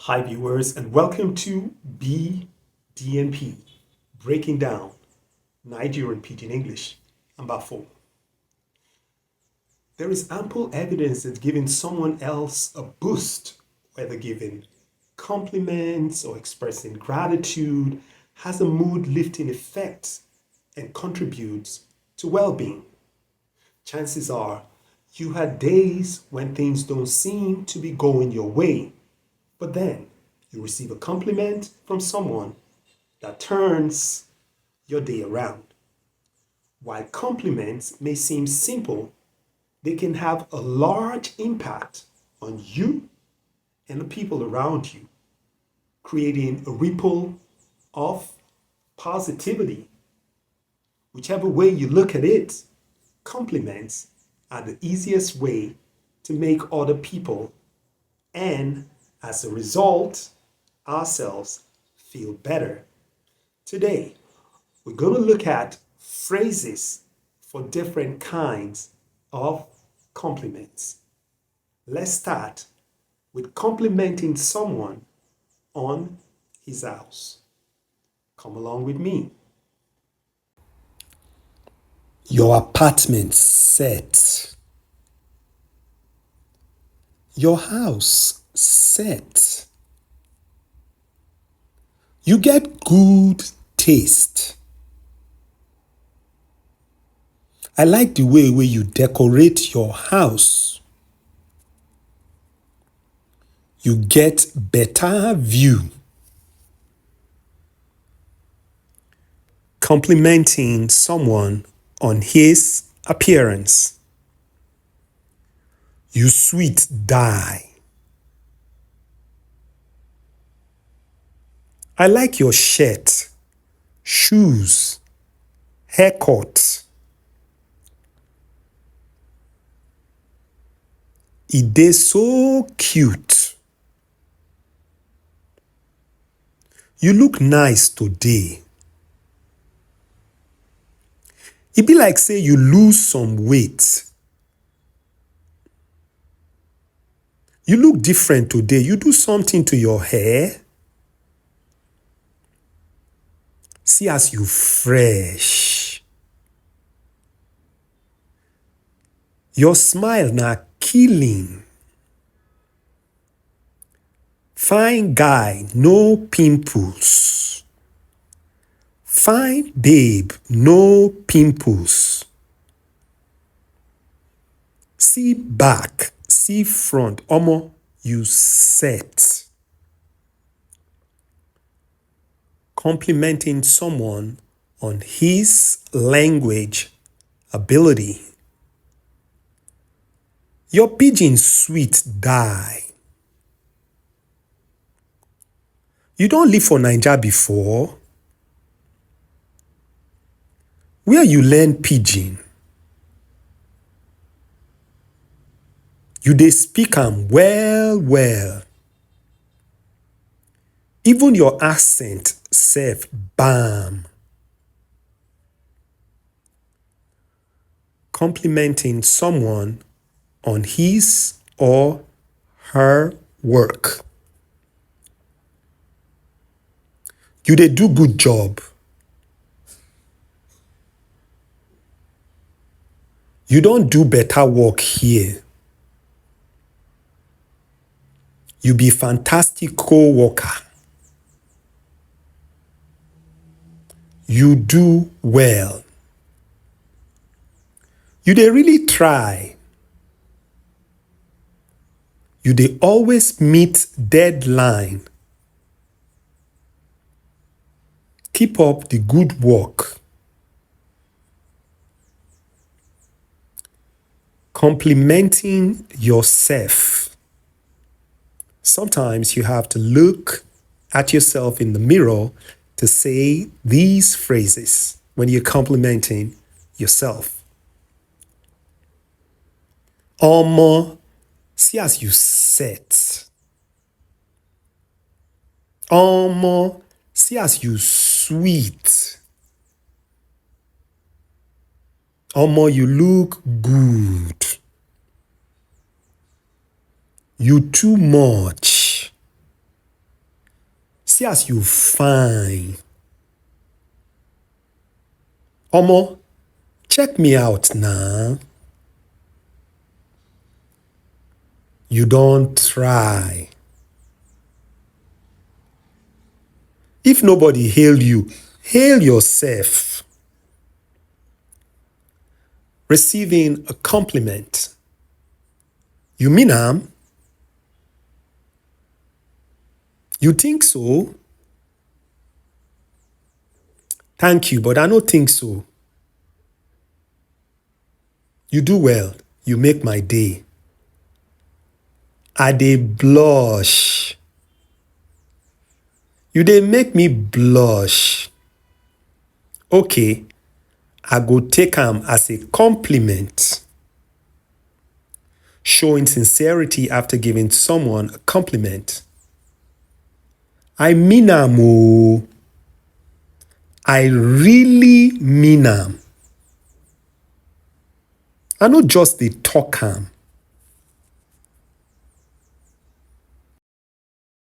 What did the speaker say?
Hi, viewers, and welcome to BDNP, Breaking Down Nigerian Pidgin English. I'm Bafo. There is ample evidence that giving someone else a boost, whether giving compliments or expressing gratitude, has a mood lifting effect and contributes to well being. Chances are you had days when things don't seem to be going your way, but then you receive a compliment from someone that turns your day around. While compliments may seem simple, they can have a large impact on you and the people around you, creating a ripple of positivity. Whichever way you look at it, compliments are the easiest way to make other people and, as a result, ourselves feel better. Today, we're going to look at phrases for different kinds of compliments. Let's start with complimenting someone on his house. Come along with me. Your apartment set. Your house set. You get good taste. I like the way you decorate your house. You get better view. Complimenting someone on his appearance. You sweet die. I like your shirt, shoes, haircut. It is so cute. You look nice today. It be like say you lose some weight. You look different today. You do something to your hair. See as you fresh. Your smile na killing. Fine guy, no pimples. Fine babe, no pimples. See back, see front. Omo, you set. Complimenting someone on his language ability. Your pidgin sweet die. You don't live for Nigeria before? Where you learn pidgin? You dey speak am well well. Even your accent sef bam. Complimenting someone on his or her work. You dey do good job. You don do better work here. You be fantastic co-worker. You do well. You dey really try. You dey always meet deadline. Keep up the good work. Complimenting yourself. Sometimes you have to look at yourself in the mirror to say these phrases when you're complimenting yourself. Omo, see as you set. Omo, see as you sweet. Omo, you look good. You too much. See as you fine. Omo, check me out now. You don't try. If nobody hail you, hail yourself. Receiving a compliment. You mean am? You think so? Thank you, but I don't think so. You do well. You make my day. I dey blush. You dey make me blush. Okay, I go take am as a compliment. Showing sincerity after giving someone a compliment. I mean am o. I really mean am. I no just dey talk am.